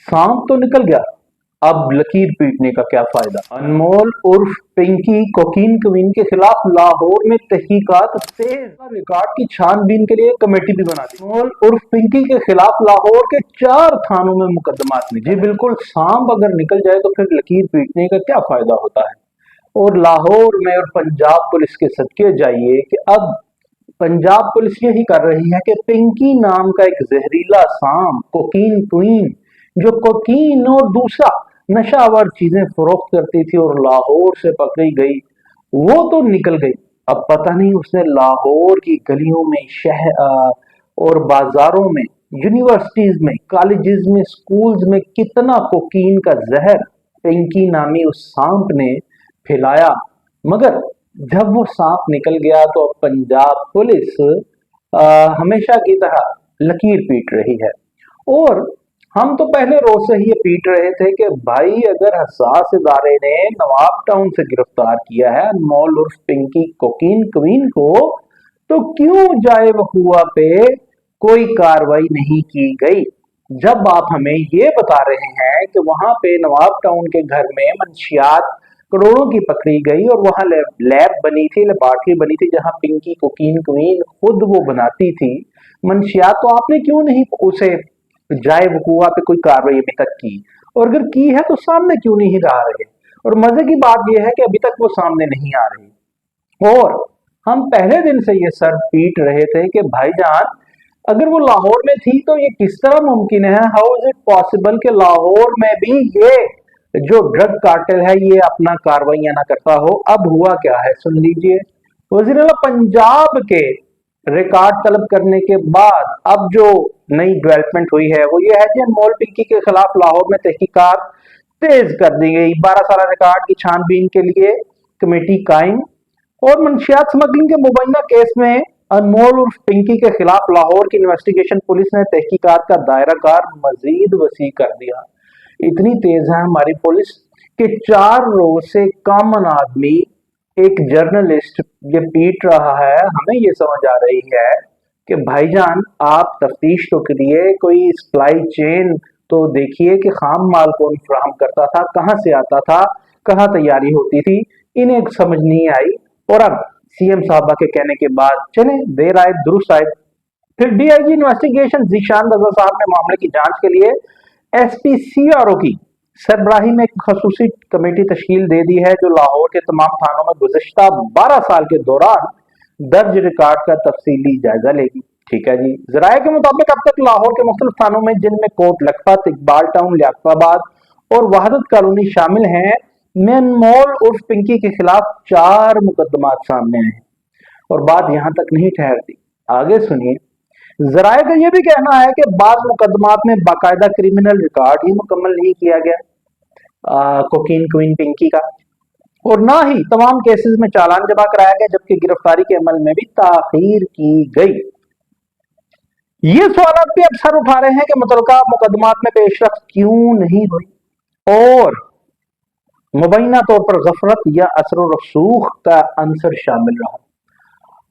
सांप तो निकल गया, अब लकीर पीटने का क्या फायदा। अनमोल उर्फ पिंकी कोकीन क्वीन के खिलाफ लाहौर में तहकीकात तेज। रिकॉर्ड की छानबीन के लिए कमेटी भी बना दी। अनमोल उर्फ पिंकी के खिलाफ लाहौर के 4 थानों में मुकदमात में। जी बिल्कुल, सांप अगर निकल जाए तो फिर लकीर पीटने का क्या फायदा होता है। और लाहौर में और पंजाब पुलिस के सदके जाइए कि अब पंजाब पुलिस यही कर रही है कि पिंकी नाम का एक जहरीला सांप कोकीन क्वीन, जो कोकीन और दूसरा नशावर चीजें फरोख्त करती थी और लाहौर से पकड़ी गई, वो तो निकल गई। अब पता नहीं उसने लाहौर की गलियों में, शहर और बाजारों में, यूनिवर्सिटीज में, कॉलेजेस में, स्कूल्स में कितना कोकीन का जहर पिंकी नामी उस सांप ने फैलाया। मगर जब वो सांप निकल गया तो अब पंजाब पुलिस हमेशा की तरह लकीर पीट रही है। और हम तो पहले रोज से ही ये पीट रहे थे कि भाई अगर हसास इदारे ने नवाब टाउन से गिरफ्तार किया है अनमोल उर्फ पिंकी कोकीन क्वीन को, तो क्यों जाए वकूआ पे कोई कार्रवाई नहीं की गई। जब आप हमें ये बता रहे हैं कि वहां पे नवाब टाउन के घर में मंशियात करोड़ों की पकड़ी गई और वहां लैब बनी थी, लेबॉर्ट्री बनी थी जहां पिंकी कोकीन क्वीन खुद वो बनाती थी मंशियात, तो आपने क्यों नहीं उसे जाए वकूआ पे कोई कार्रवाई अभी तक की। और अगर की है तो सामने क्यों नहीं ला रहे। और मजे की बात यह है कि अभी तक वो सामने नहीं आ रही। और हम पहले दिन से ये सर पीट रहे थे कि भाईजान अगर वो लाहौर में थी तो ये किस तरह मुमकिन है, हाउ इज इट पॉसिबल कि लाहौर में भी ये जो ड्रग कार्टेल है ये अपना कार्रवाइयां ना करता हो। अब हुआ क्या है सुन लीजिए। वजीर आला पंजाब के रिकॉर्ड तलब करने के बाद अब जो नई डेवलपमेंट हुई है वो ये है कि अनमोल पिंकी के खिलाफ लाहौर में तहकीकात तेज कर दी गई। 12 साल रिकॉर्ड की छानबीन के लिए कमेटी कायम। और मंशियात स्मगलिंग के मुबैना केस में अनमोल उर्फ पिंकी के खिलाफ लाहौर की इन्वेस्टिगेशन पुलिस ने तहकीकात का दायरा कार मजीद वसी कर दिया। इतनी तेज है हमारी पुलिस कि 4 रोज से कॉमन आदमी, एक जर्नलिस्ट ये पीट रहा है। हमें ये समझ आ रही है कि भाईजान आप तफ्तीश तो करिए, कोई सप्लाई चेन तो देखिए कि खाम माल कौन फराहम करता था, कहां से आता था, कहां तैयारी होती थी। इन्हें समझ नहीं आई। और अब सीएम साहबा के कहने के बाद चले देर आए दुरुस्त आए। फिर डीआईजी इन्वेस्टिगेशन जीशान रजा साहब ने मामले की जांच के लिए एसपीसीआरओ की सरबराही में एक खसूसी कमेटी तश्कील दे दी है जो लाहौर के तमाम थानों में गुज़श्ता 12 साल के दौरान दर्ज रिकॉर्ड का तफसीली जायजा लेगी। ठीक है जी। जराये के मुताबिक अब तक लाहौर के मुख्तलिफ थानों में, जिनमें कोट लखपत, इकबाल टाउन, लियाकताबाद और वहादत कॉलोनी शामिल हैं, में अनमोल उर्फ पिंकी के खिलाफ 4 मुकदमात सामने आए हैं। और बात यहां तक नहीं ठहरती, आगे सुनिए। जराये का यह भी कहना है कि बाज मुकदमात में बाकायदा क्रिमिनल रिकॉर्ड ही मुकम्मल नहीं किया गया कोकीन क्वीन पिंकी का, और ना ही तमाम केसेस में चालान जमा कराया गया, जबकि गिरफ्तारी के अमल में भी ताखीर की गई। ये सवाल भी अब सर उठा रहे हैं कि मुतलका मुकदमात में पेशरफ्त क्यों नहीं हुई और मुबैना तौर पर गफलत या असर रसूख का अंसर शामिल रहा।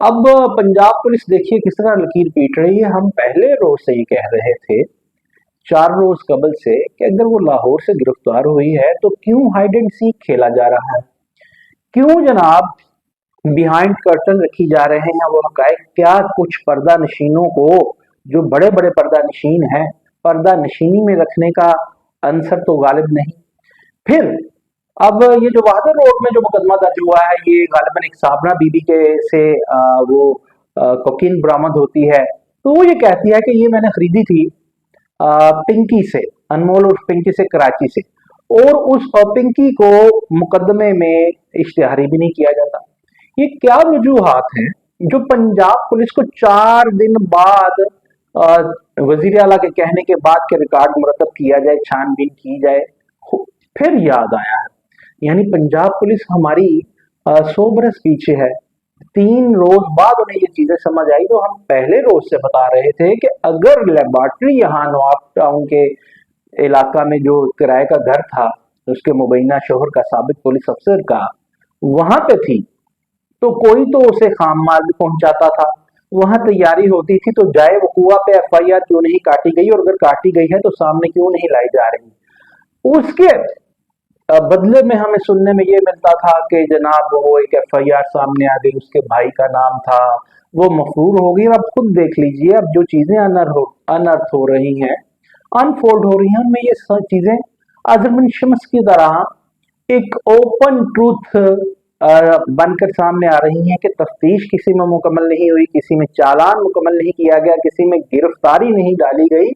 अब पंजाब पुलिस देखिए किस तरह लकीर पीट रही है। हम पहले रोज से ही कह रहे थे, 4 रोज कबल से, कि अगर वो लाहौर से गिरफ्तार हुई है तो क्यों हाइड एंड सीक खेला जा रहा है, क्यों जनाब बिहाइंड कर्टन रखी जा रहे हैं वो हकायक। क्या कुछ पर्दा नशीनों को, जो बड़े बड़े पर्दा नशीन है, पर्दा नशीनी में रखने का अंसर तो गालिब नहीं। फिर अब ये जो वहादत रोड में जो मुकदमा दर्ज हुआ है, ये गालिबन एक साबना बीबी के से वो कोकीन बरामद होती है। तो वो ये कहती है कि ये मैंने खरीदी थी पिंकी से, अनमोल उर्फ पिंकी से, कराची से। और उस पिंकी को मुकदमे में इश्तिहारी भी नहीं किया जाता। ये क्या वजूहात हैं जो पंजाब पुलिस को 4 दिन बाद वजीर आला के कहने के बाद के रिकॉर्ड मुरतब किया जाए, छानबीन की जाए, फिर याद आया है। यानी पंजाब पुलिस हमारी 100 बरस पीछे है। 3 रोज बाद उन्हें ये चीजें समझ आई। तो हम पहले रोज से बता रहे थे कि अगर लेबॉर्ट्री यहाँ नवाब टाउन के इलाका में जो किराए का घर था, उसके मुबैना शोहर का, साबिक पुलिस अफसर का, वहां पे थी, तो कोई तो उसे खाम माल भी पहुंचाता था। वहां तैयारी होती थी, तो जाए वकूआ पे एफआईआर क्यों नहीं काटी गई, और अगर काटी गई है तो सामने क्यों नहीं लाई जा रही। उसके बदले में हमें सुनने में ये मिलता था कि जनाब वो एक एफआईआर सामने आ गई, उसके भाई का नाम था, वो मफरूर हो गई। अब खुद देख लीजिए, अब जो चीजें अनर्थ हो रही हैं, अनफोल्ड हो रही हैं, उनमें ये सब चीजें अजरबन शम्स की तरह एक ओपन ट्रूथ बनकर सामने आ रही हैं कि तफ्तीश किसी में मुकम्मल नहीं हुई, किसी में चालान मुकम्मल नहीं किया गया, किसी में गिरफ्तारी नहीं डाली गई,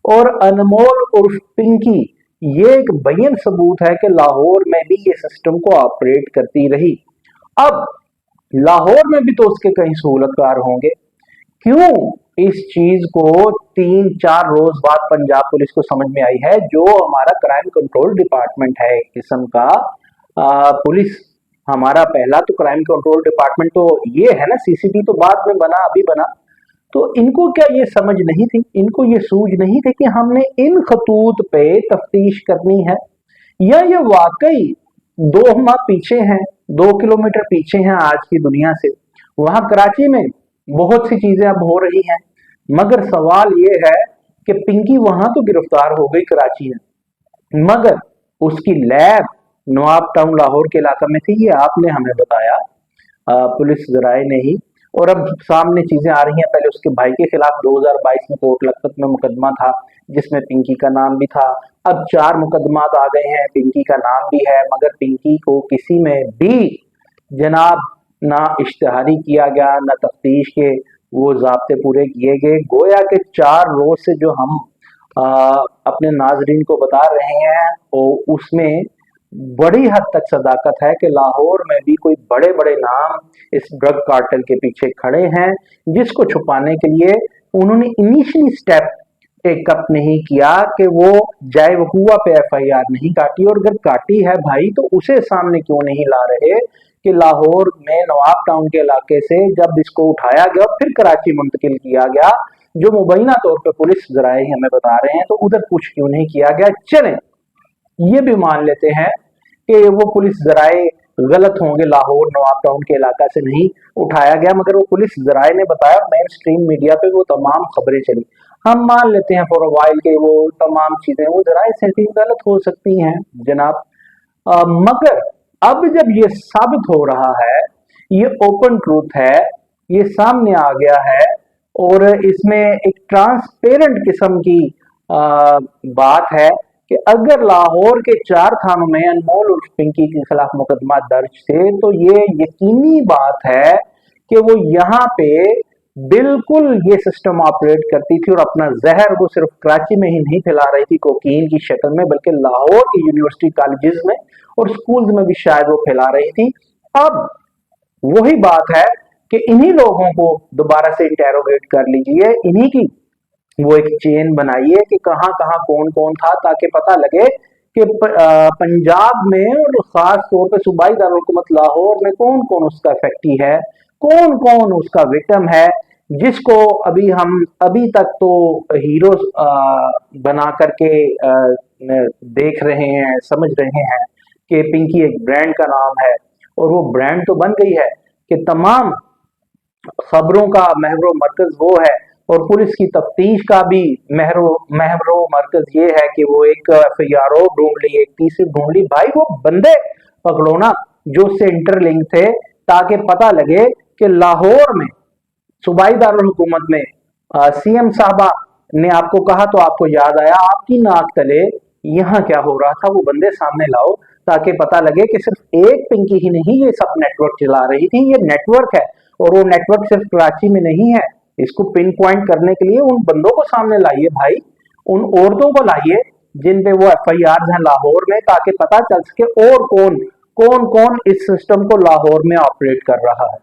और अनमोल उर्फ पिंकी ये एक बयान सबूत है कि लाहौर में भी ये सिस्टम को ऑपरेट करती रही। अब लाहौर में भी तो उसके कई सहूलतकार होंगे, क्यों इस चीज को 3-4 रोज बाद पंजाब पुलिस को समझ में आई है, जो हमारा क्राइम कंट्रोल डिपार्टमेंट है एक किस्म का पुलिस। हमारा पहला तो क्राइम कंट्रोल डिपार्टमेंट तो ये है ना, सीसीटी तो बाद में बना, अभी बना। तो इनको क्या ये समझ नहीं थी, इनको ये सूझ नहीं थी कि हमने इन खतूत पे तफ्तीश करनी है, या ये वाकई 2 माह पीछे हैं, 2 किलोमीटर पीछे हैं आज की दुनिया से। वहां कराची में बहुत सी चीजें अब हो रही हैं, मगर सवाल ये है कि पिंकी वहां तो गिरफ्तार हो गई कराची में, मगर उसकी लैब नवाब टाउन लाहौर के इलाका में थी, ये आपने हमें बताया, पुलिस जराए ने ही। और अब सामने चीजें आ रही हैं, पहले उसके भाई के खिलाफ 2022 में कोट लखपत में मुकदमा था जिसमें पिंकी का नाम भी था। अब 4 मुकदमात आ गए हैं, पिंकी का नाम भी है, मगर पिंकी को किसी में भी जनाब ना इश्तिहारी किया गया, ना तफ्तीश के वो ज़ाब्ते पूरे किए गए। गोया के 4 रोज से जो हम अपने नाजरीन को बता रहे हैं, और उसमें बड़ी हद तक सदाकत है कि लाहौर में भी कोई बड़े बड़े नाम इस ड्रग कार्टेल के पीछे खड़े हैं, जिसको छुपाने के लिए उन्होंने इनिशियली स्टेप टेकअप नहीं किया कि वो जाए वकूआ पे एफआईआर नहीं काटी, और अगर काटी है भाई तो उसे सामने क्यों नहीं ला रहे कि लाहौर में नवाब टाउन के इलाके से जब इसको उठाया गया फिर कराची मुंतकिल किया गया, जो मुबैना तौर पर पुलिस जराए हमें बता रहे हैं, तो उधर कुछ क्यों नहीं किया गया। चलें ये भी मान लेते हैं कि वो पुलिस जराए गलत होंगे, लाहौर नवाब टाउन के इलाका से नहीं उठाया गया, मगर वो पुलिस जराए ने बताया, मेन स्ट्रीम मीडिया पे वो तमाम खबरें चली। हम मान लेते हैं फॉर अ वाइल के वो तमाम चीजें वो जराए से भी गलत हो सकती हैं जनाब, मगर अब जब ये साबित हो रहा है, ये ओपन ट्रूथ है, ये सामने आ गया है, और इसमें एक ट्रांसपेरेंट किस्म की बात है कि अगर लाहौर के 4 थानों में अनमोल उर्फ पिंकी के खिलाफ मुकदमा दर्ज थे, तो ये यकीनी बात है कि वो यहाँ पे बिल्कुल ये सिस्टम ऑपरेट करती थी, और अपना जहर वो सिर्फ कराची में ही नहीं फैला रही थी कोकीन की शक्ल में, बल्कि लाहौर की यूनिवर्सिटी कॉलेजेस में और स्कूल्स में भी शायद वो फैला रही थी। अब वही बात है कि इन्हीं लोगों को दोबारा से इंटेरोगेट कर लीजिए, इन्हीं की वो एक चेन बनाइए कि कहां कहां कौन कौन था, ताकि पता लगे कि पंजाब में और खास तौर पे सूबाई दारुल-हुकूमत लाहौर में कौन कौन उसका इफेक्टी है, कौन कौन उसका विक्टिम है, जिसको अभी तक तो हीरो बना करके देख रहे हैं, समझ रहे हैं कि पिंकी एक ब्रांड का नाम है, और वो ब्रांड तो बन गई है कि तमाम खबरों का महवरो मरकज वो है, और पुलिस की तफ्तीश का भी महवरो मरकज ये है कि वो एक एफआईआर ढूंढ ली, एक तीसरी ढूंढ ली। भाई वो बंदे पकड़ो ना जो उससे इंटरलिंक थे, ताकि पता लगे कि लाहौर में सूबाई दारुल हुकूमत में सीएम साहबा ने आपको कहा तो आपको याद आया, आपकी नाक तले यहाँ क्या हो रहा था, वो बंदे सामने लाओ, ताकि पता लगे कि सिर्फ एक पिंकी ही नहीं ये सब नेटवर्क चला रही थी, ये नेटवर्क है, और वो नेटवर्क सिर्फ कराची में नहीं है। इसको पिन पॉइंट करने के लिए उन बंदों को सामने लाइए भाई, उन औरतों को लाइए जिन पे वो एफआईआर हैं लाहौर में, ताकि पता चल सके और कौन कौन कौन इस सिस्टम को लाहौर में ऑपरेट कर रहा है।